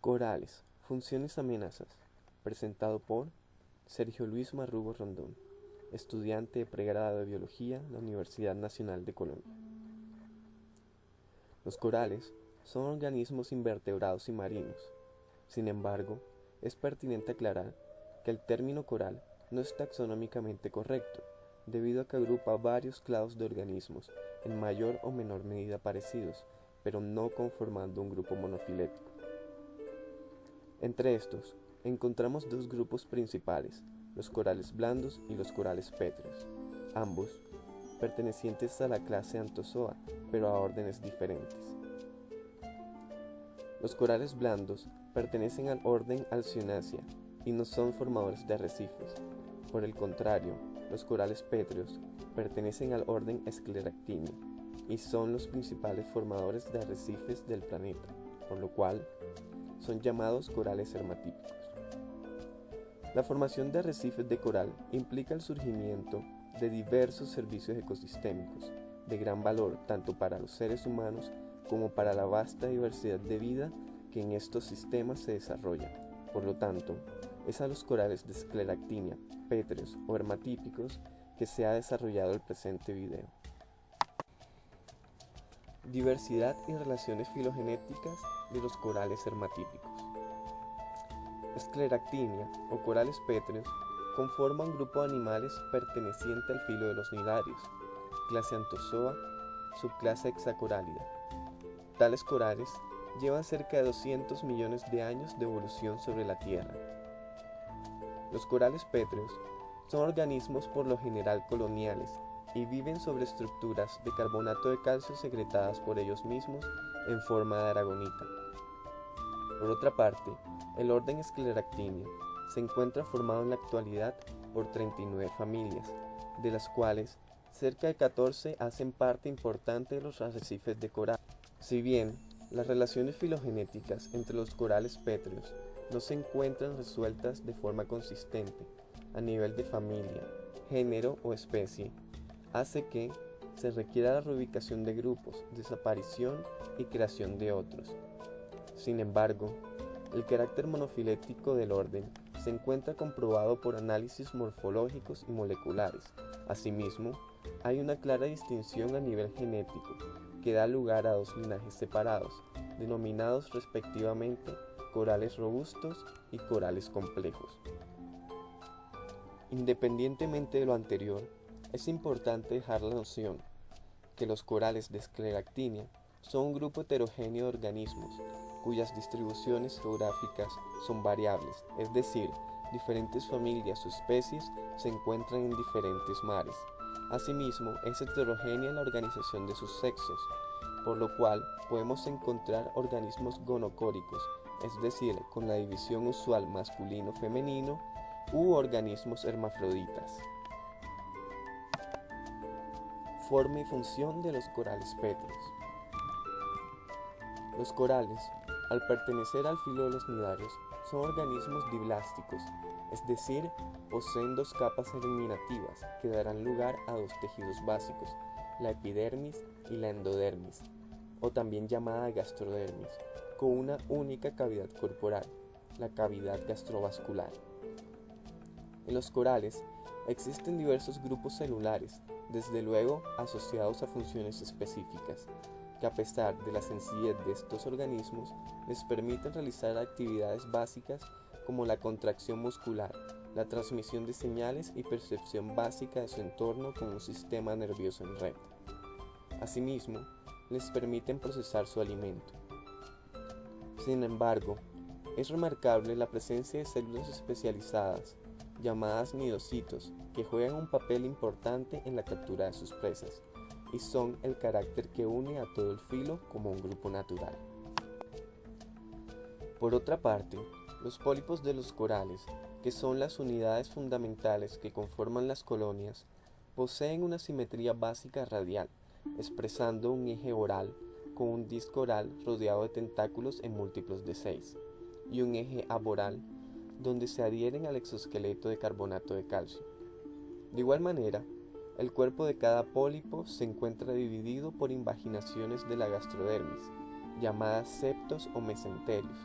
Corales, funciones amenazas, presentado por Sergio Luis Marrugo Rondón, estudiante de pregrado de Biología en la Universidad Nacional de Colombia. Los corales son organismos invertebrados y marinos. Sin embargo, es pertinente aclarar que el término coral no es taxonómicamente correcto, debido a que agrupa varios clados de organismos, en mayor o menor medida parecidos, pero no conformando un grupo monofilético. Entre estos, encontramos dos grupos principales, los corales blandos y los corales pétreos, ambos pertenecientes a la clase Anthozoa, pero a órdenes diferentes. Los corales blandos pertenecen al orden Alcyonaceae y no son formadores de arrecifes. Por el contrario, los corales pétreos pertenecen al orden Scleractinia y son los principales formadores de arrecifes del planeta, por lo cual son llamados corales hermatípicos. La formación de arrecifes de coral implica el surgimiento de diversos servicios ecosistémicos de gran valor tanto para los seres humanos como para la vasta diversidad de vida que en estos sistemas se desarrolla. Por lo tanto, es a los corales de Scleractinia, pétreos o hermatípicos que se ha desarrollado el presente video. Diversidad y relaciones filogenéticas de los corales hermatípicos. Scleractinia o corales pétreos conforma un grupo de animales perteneciente al filo de los nidarios, clase Anthozoa, subclase Hexacorallida. Tales corales llevan cerca de 200 millones de años de evolución sobre la Tierra. Los corales pétreos son organismos por lo general coloniales y viven sobre estructuras de carbonato de calcio secretadas por ellos mismos en forma de aragonita. Por otra parte, el orden Scleractinia se encuentra formado en la actualidad por 39 familias, de las cuales cerca de 14 hacen parte importante de los arrecifes de coral. Si bien las relaciones filogenéticas entre los corales pétreos no se encuentran resueltas de forma consistente a nivel de familia, género o especie, hace que se requiera la reubicación de grupos, desaparición y creación de otros. Sin embargo, el carácter monofilético del orden se encuentra comprobado por análisis morfológicos y moleculares. Asimismo, hay una clara distinción a nivel genético que da lugar a dos linajes separados, denominados respectivamente corales robustos y corales complejos. Independientemente de lo anterior, es importante dejar la noción que los corales de Scleractinia son un grupo heterogéneo de organismos cuyas distribuciones geográficas son variables, es decir, diferentes familias o especies se encuentran en diferentes mares. Asimismo, es heterogénea la organización de sus sexos, por lo cual podemos encontrar organismos gonocóricos, es decir, con la división usual masculino-femenino, u organismos hermafroditas. Forma y función de los corales pétreos. Los corales, al pertenecer al filo de los nidarios, son organismos diblásticos, es decir, poseen dos capas germinativas que darán lugar a dos tejidos básicos, la epidermis y la endodermis, o también llamada gastrodermis, con una única cavidad corporal, la cavidad gastrovascular. En los corales existen diversos grupos celulares, desde luego asociados a funciones específicas, que a pesar de la sencillez de estos organismos, les permiten realizar actividades básicas como la contracción muscular, la transmisión de señales y percepción básica de su entorno con un sistema nervioso en red. Asimismo, les permiten procesar su alimento. Sin embargo, es remarcable la presencia de células especializadas, llamadas nidocitos, que juegan un papel importante en la captura de sus presas, y son el carácter que une a todo el filo como un grupo natural. Por otra parte, los pólipos de los corales, que son las unidades fundamentales que conforman las colonias, poseen una simetría básica radial, expresando un eje oral con un disco oral rodeado de tentáculos en múltiplos de 6, y un eje aboral donde se adhieren al exoesqueleto de carbonato de calcio. De igual manera, el cuerpo de cada pólipo se encuentra dividido por invaginaciones de la gastrodermis, llamadas septos o mesenterios,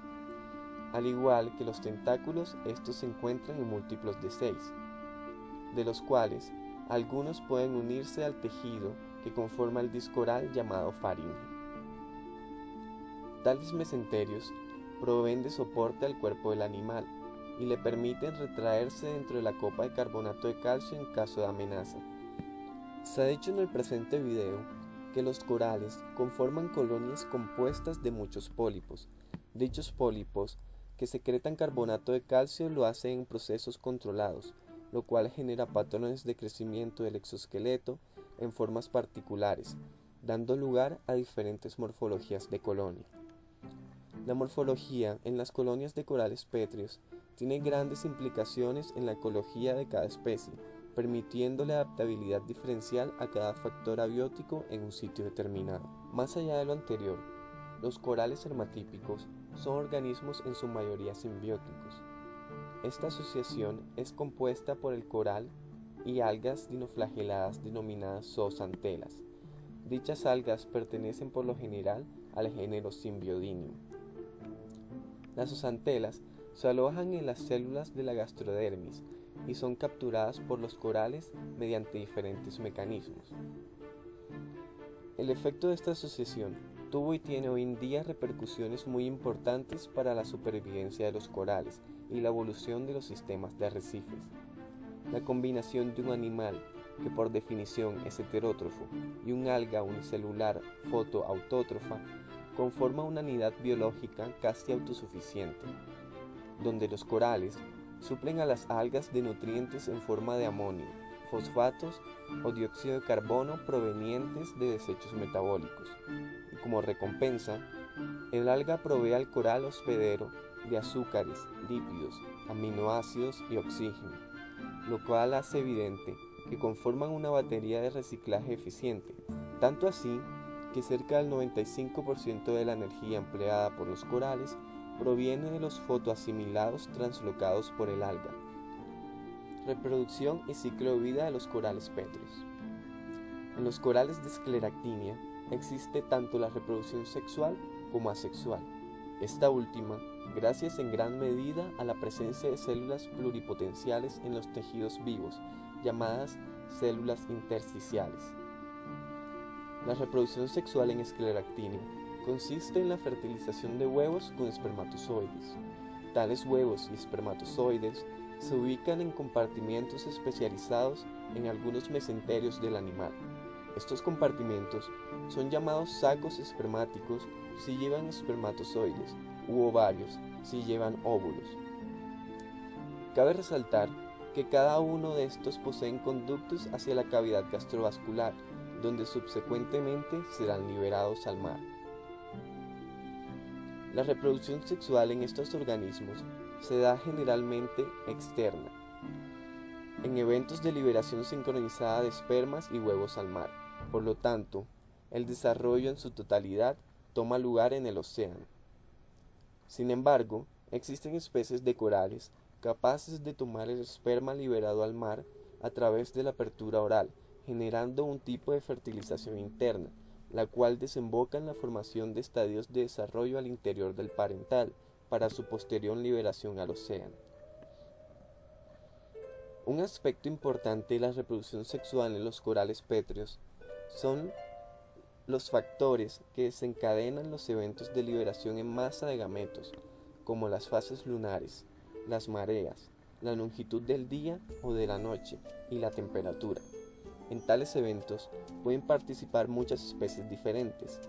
Al igual que los tentáculos, estos se encuentran en múltiplos de 6, de los cuales algunos pueden unirse al tejido que conforma el disco oral llamado faringe. Tales mesenterios proveen de soporte al cuerpo del animal y le permiten retraerse dentro de la copa de carbonato de calcio en caso de amenaza. Se ha dicho en el presente video que los corales conforman colonias compuestas de muchos pólipos. Dichos pólipos que secretan carbonato de calcio lo hacen en procesos controlados, lo cual genera patrones de crecimiento del exoesqueleto en formas particulares, dando lugar a diferentes morfologías de colonia. La morfología en las colonias de corales pétreos tiene grandes implicaciones en la ecología de cada especie, permitiéndole adaptabilidad diferencial a cada factor abiótico en un sitio determinado. Más allá de lo anterior, los corales hermatípicos son organismos en su mayoría simbióticos. Esta asociación es compuesta por el coral y algas dinoflageladas denominadas zooxantelas. Dichas algas pertenecen por lo general al género Symbiodinium. Las zooxantelas se alojan en las células de la gastrodermis y son capturadas por los corales mediante diferentes mecanismos. El efecto de esta asociación tuvo y tiene hoy en día repercusiones muy importantes para la supervivencia de los corales y la evolución de los sistemas de arrecifes. La combinación de un animal, que por definición es heterótrofo, y un alga unicelular fotoautótrofa, conforma una unidad biológica casi autosuficiente, donde los corales suplen a las algas de nutrientes en forma de amonio, fosfatos o dióxido de carbono provenientes de desechos metabólicos, y como recompensa, el alga provee al coral hospedero de azúcares, lípidos, aminoácidos y oxígeno, lo cual hace evidente que conforman una batería de reciclaje eficiente, tanto así que cerca del 95% de la energía empleada por los corales proviene de los fotoasimilados translocados por el alga. Reproducción y ciclo de vida de los corales pétreos. En los corales de Scleractinia existe tanto la reproducción sexual como asexual. Esta última, gracias en gran medida a la presencia de células pluripotenciales en los tejidos vivos, llamadas células intersticiales. La reproducción sexual en Scleractinia consiste en la fertilización de huevos con espermatozoides. Tales huevos y espermatozoides se ubican en compartimientos especializados en algunos mesenterios del animal. Estos compartimientos son llamados sacos espermáticos si llevan espermatozoides u ovarios si llevan óvulos. Cabe resaltar que cada uno de estos poseen conductos hacia la cavidad gastrovascular, donde subsecuentemente serán liberados al mar. La reproducción sexual en estos organismos se da generalmente externa, en eventos de liberación sincronizada de espermas y huevos al mar. Por lo tanto, el desarrollo en su totalidad toma lugar en el océano. Sin embargo, existen especies de corales capaces de tomar el esperma liberado al mar a través de la apertura oral, generando un tipo de fertilización interna, la cual desemboca en la formación de estadios de desarrollo al interior del parental para su posterior liberación al océano. Un aspecto importante de la reproducción sexual en los corales pétreos son los factores que desencadenan los eventos de liberación en masa de gametos, como las fases lunares, las mareas, la longitud del día o de la noche y la temperatura. En tales eventos pueden participar muchas especies diferentes.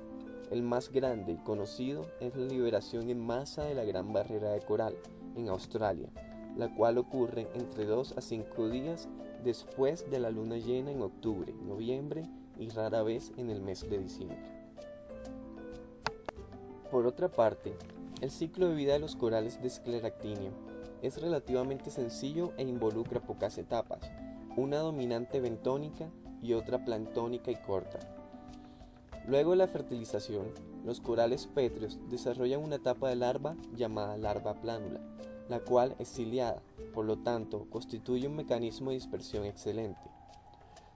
El más grande y conocido es la liberación en masa de la Gran Barrera de Coral en Australia, la cual ocurre entre 2 a 5 días después de la luna llena en octubre, noviembre y rara vez en el mes de diciembre. Por otra parte, el ciclo de vida de los corales de Scleractinia es relativamente sencillo e involucra pocas etapas, una dominante bentónica y otra planctónica y corta. Luego de la fertilización, los corales pétreos desarrollan una etapa de larva llamada larva plánula, la cual es ciliada, por lo tanto constituye un mecanismo de dispersión excelente.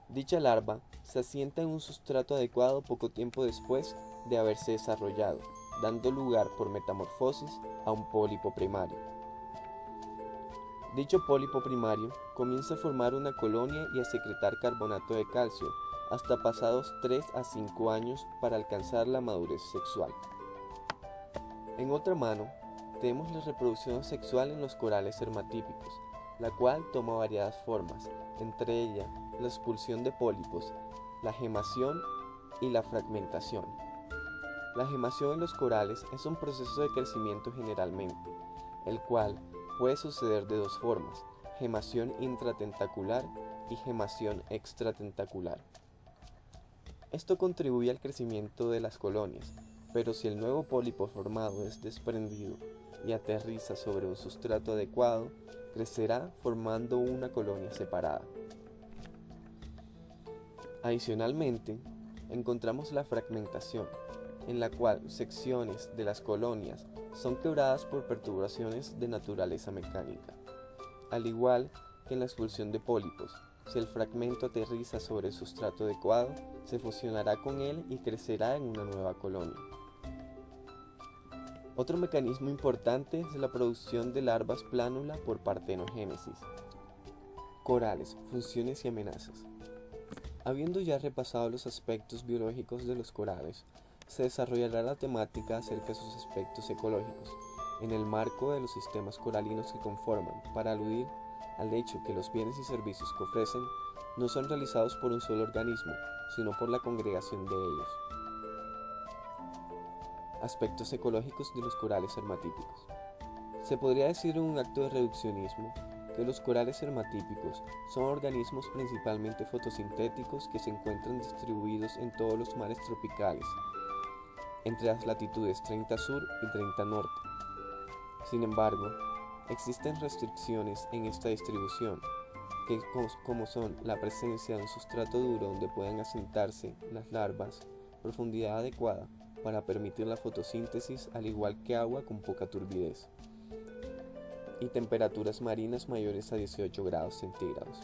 Dicha larva se asienta en un sustrato adecuado poco tiempo después de haberse desarrollado, dando lugar por metamorfosis a un pólipo primario. Dicho pólipo primario comienza a formar una colonia y a secretar carbonato de calcio hasta pasados 3 a 5 años para alcanzar la madurez sexual. En otra mano, tenemos la reproducción sexual en los corales hermatípicos, la cual toma variadas formas, entre ellas la expulsión de pólipos, la gemación y la fragmentación. La gemación en los corales es un proceso de crecimiento generalmente, el cual puede suceder de dos formas: gemación intratentacular y gemación extratentacular. Esto contribuye al crecimiento de las colonias, pero si el nuevo pólipo formado es desprendido y aterriza sobre un sustrato adecuado, crecerá formando una colonia separada. Adicionalmente, encontramos la fragmentación, en la cual secciones de las colonias son quebradas por perturbaciones de naturaleza mecánica. Al igual que en la expulsión de pólipos, si el fragmento aterriza sobre el sustrato adecuado, se fusionará con él y crecerá en una nueva colonia. Otro mecanismo importante es la producción de larvas plánula por partenogénesis. Corales, funciones y amenazas. Habiendo ya repasado los aspectos biológicos de los corales, se desarrollará la temática acerca de sus aspectos ecológicos, en el marco de los sistemas coralinos que conforman, para aludir al hecho que los bienes y servicios que ofrecen no son realizados por un solo organismo, sino por la congregación de ellos. Aspectos ecológicos de los corales hermatípicos. Se podría decir en un acto de reduccionismo que los corales hermatípicos son organismos principalmente fotosintéticos que se encuentran distribuidos en todos los mares tropicales, entre las latitudes 30 sur y 30 norte. Sin embargo, existen restricciones en esta distribución, que como son la presencia de un sustrato duro donde puedan asentarse las larvas, profundidad adecuada para permitir la fotosíntesis, al igual que agua con poca turbidez, y temperaturas marinas mayores a 18 grados centígrados.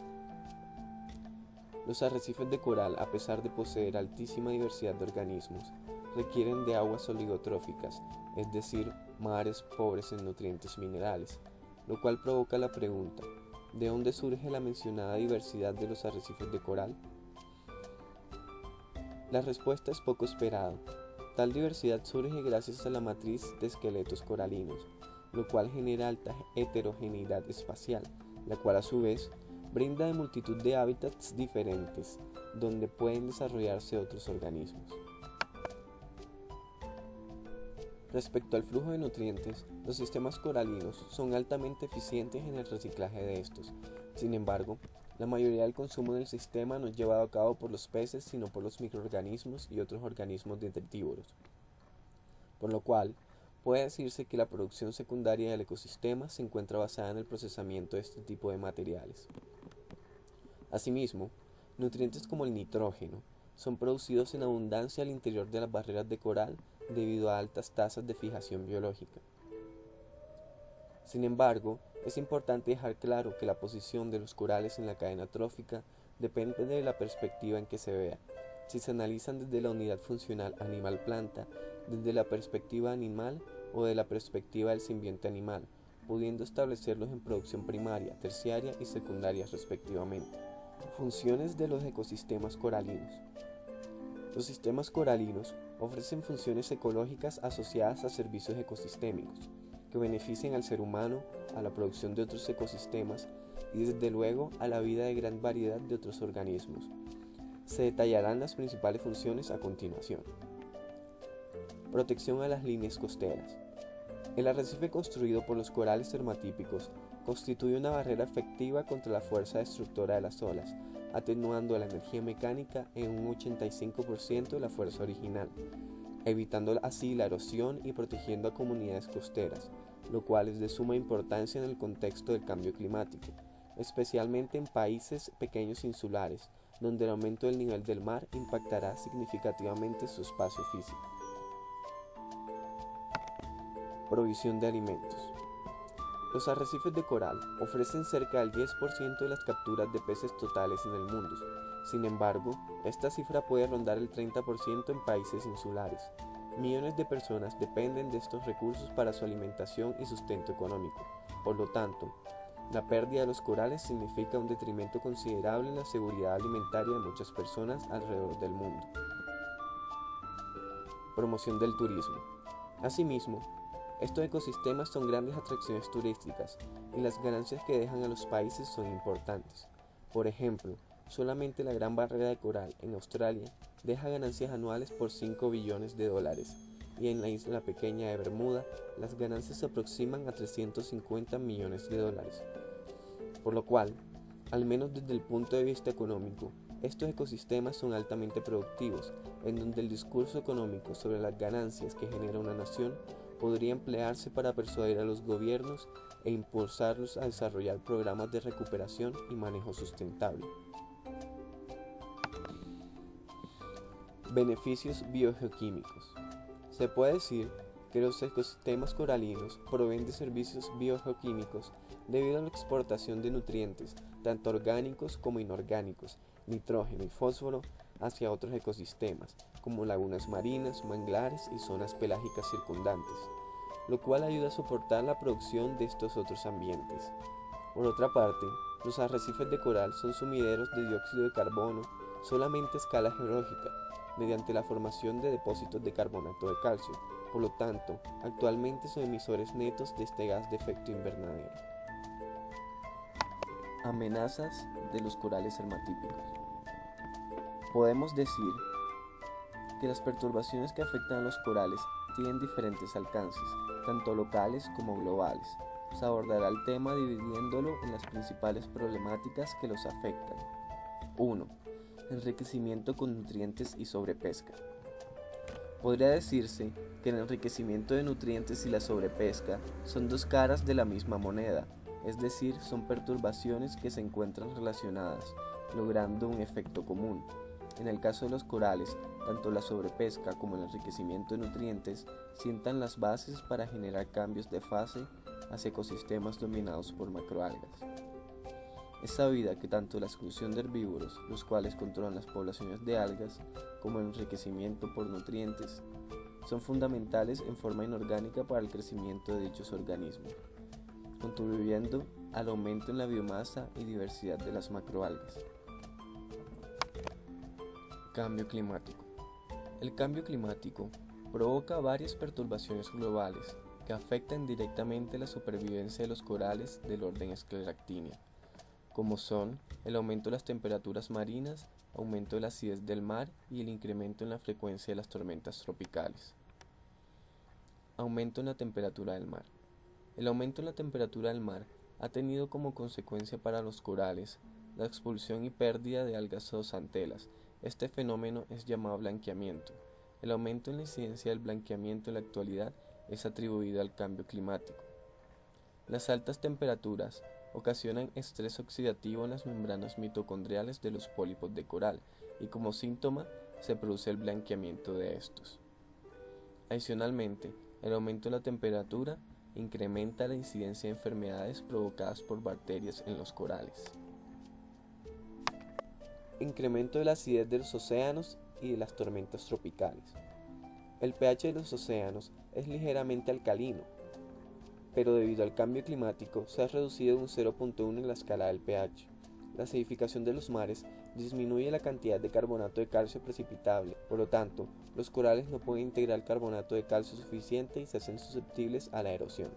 Los arrecifes de coral, a pesar de poseer altísima diversidad de organismos, requieren de aguas oligotróficas, es decir, mares pobres en nutrientes minerales, lo cual provoca la pregunta: ¿de dónde surge la mencionada diversidad de los arrecifes de coral? La respuesta es poco esperada. Tal diversidad surge gracias a la matriz de esqueletos coralinos, lo cual genera alta heterogeneidad espacial, la cual a su vez brinda de multitud de hábitats diferentes, donde pueden desarrollarse otros organismos. Respecto al flujo de nutrientes, los sistemas coralinos son altamente eficientes en el reciclaje de estos. Sin embargo, la mayoría del consumo del sistema no es llevado a cabo por los peces, sino por los microorganismos y otros organismos detritívoros. Por lo cual, puede decirse que la producción secundaria del ecosistema se encuentra basada en el procesamiento de este tipo de materiales. Asimismo, nutrientes como el nitrógeno son producidos en abundancia al interior de las barreras de coral debido a altas tasas de fijación biológica. Sin embargo, es importante dejar claro que la posición de los corales en la cadena trófica depende de la perspectiva en que se vea. Si se analizan desde la unidad funcional animal-planta, desde la perspectiva animal o de la perspectiva del simbionte animal, pudiendo establecerlos en producción primaria, terciaria y secundaria respectivamente. Funciones de los ecosistemas coralinos. Los sistemas coralinos ofrecen funciones ecológicas asociadas a servicios ecosistémicos que benefician al ser humano, a la producción de otros ecosistemas y desde luego a la vida de gran variedad de otros organismos. Se detallarán las principales funciones a continuación. Protección a las líneas costeras. El arrecife construido por los corales hermatípicos constituye una barrera efectiva contra la fuerza destructora de las olas, atenuando la energía mecánica en un 85% de la fuerza original, evitando así la erosión y protegiendo a comunidades costeras, lo cual es de suma importancia en el contexto del cambio climático, especialmente en países pequeños insulares, donde el aumento del nivel del mar impactará significativamente su espacio físico. Provisión de alimentos. Los arrecifes de coral ofrecen cerca del 10% de las capturas de peces totales en el mundo. Sin embargo, esta cifra puede rondar el 30% en países insulares. Millones de personas dependen de estos recursos para su alimentación y sustento económico. Por lo tanto, la pérdida de los corales significa un detrimento considerable en la seguridad alimentaria de muchas personas alrededor del mundo. Promoción del turismo. Asimismo, estos ecosistemas son grandes atracciones turísticas y las ganancias que dejan a los países son importantes. Por ejemplo, solamente la Gran Barrera de Coral en Australia deja ganancias anuales por 5 billones de dólares y en la isla pequeña de Bermuda las ganancias se aproximan a 350 millones de dólares. Por lo cual, al menos desde el punto de vista económico, estos ecosistemas son altamente productivos, en donde el discurso económico sobre las ganancias que genera una nación podría emplearse para persuadir a los gobiernos e impulsarlos a desarrollar programas de recuperación y manejo sustentable. Beneficios biogeoquímicos. Se puede decir que los ecosistemas coralinos proveen de servicios biogeoquímicos debido a la exportación de nutrientes, tanto orgánicos como inorgánicos, nitrógeno y fósforo, hacia otros ecosistemas, como lagunas marinas, manglares y zonas pelágicas circundantes, lo cual ayuda a soportar la producción de estos otros ambientes. Por otra parte, los arrecifes de coral son sumideros de dióxido de carbono solamente a escala geológica, mediante la formación de depósitos de carbonato de calcio. Por lo tanto, actualmente son emisores netos de este gas de efecto invernadero. Amenazas de los corales hermatípicos. Podemos decir que las perturbaciones que afectan a los corales tienen diferentes alcances, tanto locales como globales. Se abordará el tema dividiéndolo en las principales problemáticas que los afectan. 1. Enriquecimiento con nutrientes y sobrepesca. Podría decirse que el enriquecimiento de nutrientes y la sobrepesca son dos caras de la misma moneda, es decir, son perturbaciones que se encuentran relacionadas, logrando un efecto común. En el caso de los corales, tanto la sobrepesca como el enriquecimiento de nutrientes sientan las bases para generar cambios de fase hacia ecosistemas dominados por macroalgas. Es sabida que tanto la exclusión de herbívoros, los cuales controlan las poblaciones de algas, como el enriquecimiento por nutrientes, son fundamentales en forma inorgánica para el crecimiento de dichos organismos, contribuyendo al aumento en la biomasa y diversidad de las macroalgas. Cambio climático. El cambio climático provoca varias perturbaciones globales que afectan directamente la supervivencia de los corales del orden Scleractinia, como son el aumento de las temperaturas marinas, aumento de la acidez del mar y el incremento en la frecuencia de las tormentas tropicales. Aumento en la temperatura del mar. El aumento en la temperatura del mar ha tenido como consecuencia para los corales la expulsión y pérdida de algas zooxantelas. Este fenómeno es llamado blanqueamiento. El aumento en la incidencia del blanqueamiento en la actualidad es atribuido al cambio climático. Las altas temperaturas ocasionan estrés oxidativo en las membranas mitocondriales de los pólipos de coral y como síntoma se produce el blanqueamiento de estos. Adicionalmente, el aumento de la temperatura incrementa la incidencia de enfermedades provocadas por bacterias en los corales. Incremento de la acidez de los océanos y de las tormentas tropicales. El pH de los océanos es ligeramente alcalino, pero debido al cambio climático se ha reducido un 0.1 en la escala del pH. La acidificación de los mares disminuye la cantidad de carbonato de calcio precipitable, por lo tanto, los corales no pueden integrar carbonato de calcio suficiente y se hacen susceptibles a la erosión.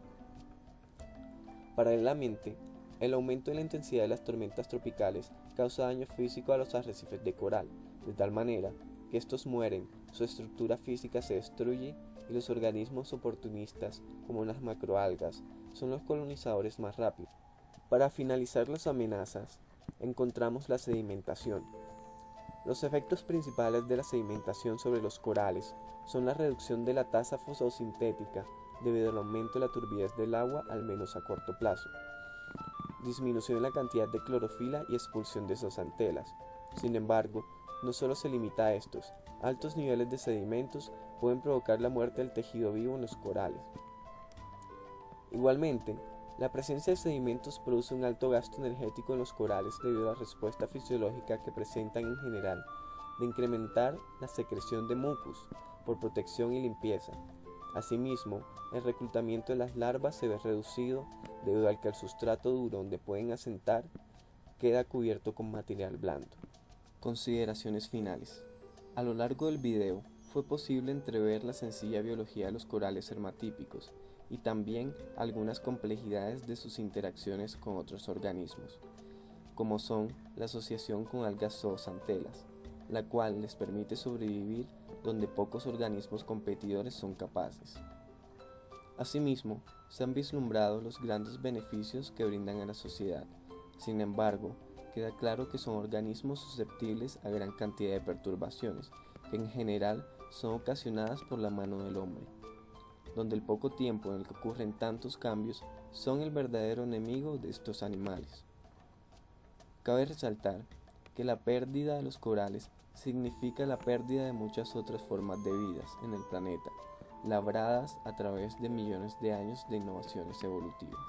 Paralelamente, el aumento de la intensidad de las tormentas tropicales causa daño físico a los arrecifes de coral, de tal manera que estos mueren, su estructura física se destruye y los organismos oportunistas, como las macroalgas, son los colonizadores más rápidos. Para finalizar las amenazas, encontramos la sedimentación. Los efectos principales de la sedimentación sobre los corales son la reducción de la tasa fotosintética debido al aumento de la turbidez del agua, al menos a corto plazo, disminución en la cantidad de clorofila y expulsión de zooxantelas. Sin embargo, no solo se limita a estos, altos niveles de sedimentos pueden provocar la muerte del tejido vivo en los corales. Igualmente, la presencia de sedimentos produce un alto gasto energético en los corales debido a la respuesta fisiológica que presentan en general de incrementar la secreción de mucus, por protección y limpieza. Asimismo, el reclutamiento de las larvas se ve reducido debido al que el sustrato duro donde pueden asentar queda cubierto con material blando. Consideraciones finales. A lo largo del video fue posible entrever la sencilla biología de los corales hermatípicos y también algunas complejidades de sus interacciones con otros organismos, como son la asociación con algas zooxantelas, la cual les permite sobrevivir donde pocos organismos competidores son capaces. Asimismo, se han vislumbrado los grandes beneficios que brindan a la sociedad. Sin embargo, queda claro que son organismos susceptibles a gran cantidad de perturbaciones, que en general son ocasionadas por la mano del hombre, donde el poco tiempo en el que ocurren tantos cambios son el verdadero enemigo de estos animales. Cabe resaltar que la pérdida de los corales significa la pérdida de muchas otras formas de vidas en el planeta, labradas a través de millones de años de innovaciones evolutivas.